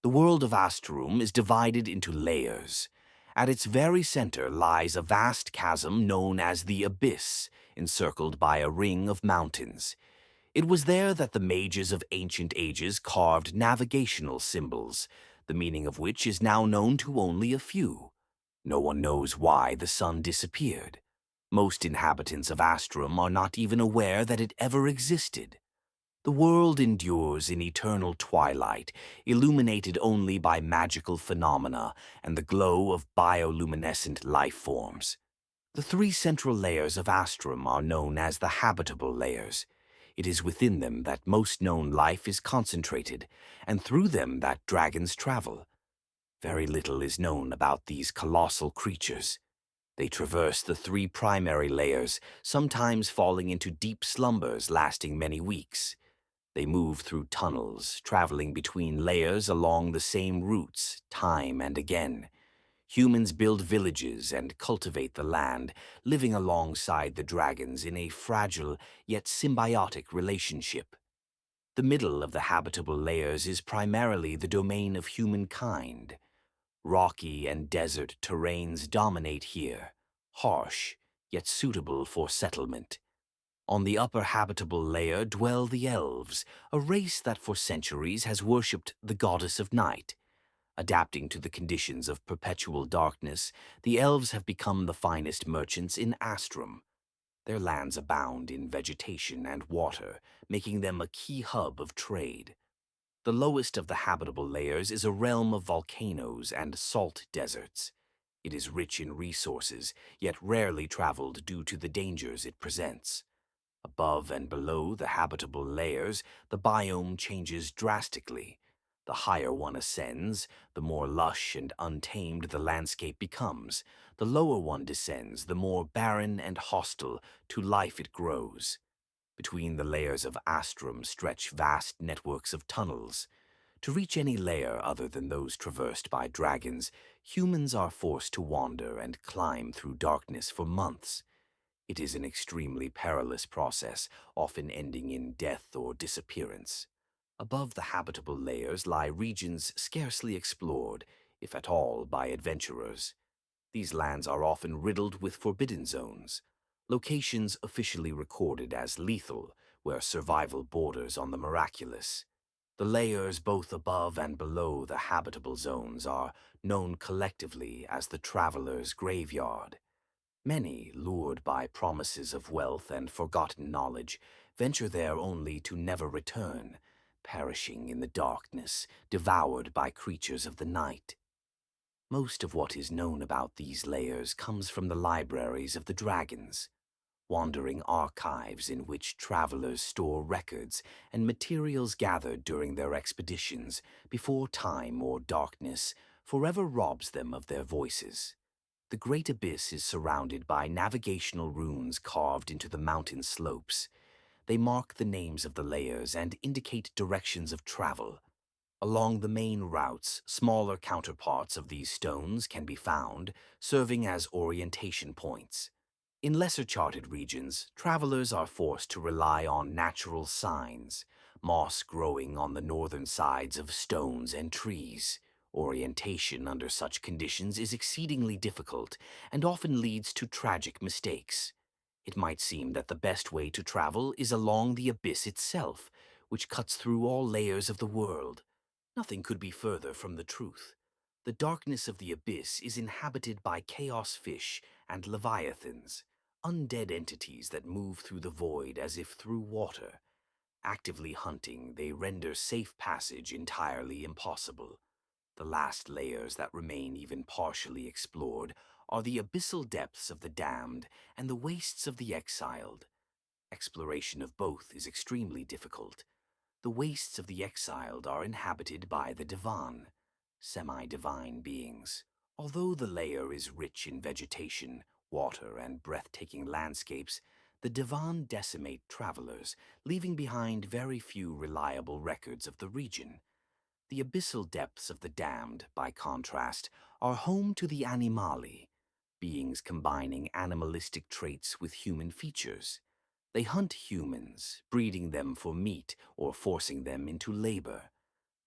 The world of Astrum is divided into layers. At its very center lies a vast chasm known as the Abyss, encircled by a ring of mountains. It was there that the mages of ancient ages carved navigational symbols, the meaning of which is now known to only a few. No one knows why the sun disappeared. Most inhabitants of Astrum are not even aware that it ever existed. The world endures in eternal twilight, illuminated only by magical phenomena and the glow of bioluminescent life forms. The three central layers of Astrum are known as the habitable layers. It is within them that most known life is concentrated, and through them that dragons travel. Very little is known about these colossal creatures. They traverse the three primary layers, sometimes falling into deep slumbers lasting many weeks. They move through tunnels, traveling between layers along the same routes, time and again. Humans build villages and cultivate the land, living alongside the dragons in a fragile yet symbiotic relationship. The middle of the habitable layers is primarily the domain of humankind. Rocky and desert terrains dominate here, harsh, yet suitable for settlement. On the upper habitable layer dwell the elves, a race that for centuries has worshipped the goddess of night. Adapting to the conditions of perpetual darkness, the elves have become the finest merchants in Astrum. Their lands abound in vegetation and water, making them a key hub of trade. The lowest of the habitable layers is a realm of volcanoes and salt deserts. It is rich in resources, yet rarely traveled due to the dangers it presents. Above and below the habitable layers, the biome changes drastically. The higher one ascends, the more lush and untamed the landscape becomes. The lower one descends, the more barren and hostile to life it grows. Between the layers of Astrum stretch vast networks of tunnels. To reach any layer other than those traversed by dragons, humans are forced to wander and climb through darkness for months. It is an extremely perilous process, often ending in death or disappearance. Above the habitable layers lie regions scarcely explored, if at all, by adventurers. These lands are often riddled with forbidden zones, locations officially recorded as lethal, where survival borders on the miraculous. The layers both above and below the habitable zones are known collectively as the Traveler's Graveyard. Many, lured by promises of wealth and forgotten knowledge, venture there only to never return, perishing in the darkness, devoured by creatures of the night. Most of what is known about these layers comes from the libraries of the dragons, wandering archives in which travelers store records and materials gathered during their expeditions before time or darkness forever robs them of their voices. The Great Abyss is surrounded by navigational runes carved into the mountain slopes. They mark the names of the layers and indicate directions of travel. Along the main routes, smaller counterparts of these stones can be found, serving as orientation points. In lesser charted regions, travelers are forced to rely on natural signs, moss growing on the northern sides of stones and trees. Orientation under such conditions is exceedingly difficult and often leads to tragic mistakes. It might seem that the best way to travel is along the abyss itself, which cuts through all layers of the world. Nothing could be further from the truth. The darkness of the abyss is inhabited by chaos fish and leviathans, undead entities that move through the void as if through water. Actively hunting, they render safe passage entirely impossible. The last layers that remain even partially explored are the abyssal depths of the damned and the wastes of the exiled. Exploration of both is extremely difficult. The wastes of the exiled are inhabited by the Divan, semi-divine beings. Although the layer is rich in vegetation, water, and breathtaking landscapes, the Divan decimate travelers, leaving behind very few reliable records of the region. The abyssal depths of the damned, by contrast, are home to the Animali, beings combining animalistic traits with human features. They hunt humans, breeding them for meat or forcing them into labor.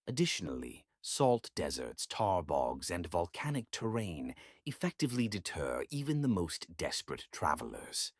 Additionally, Salt deserts, tar bogs, and volcanic terrain effectively deter even the most desperate travelers.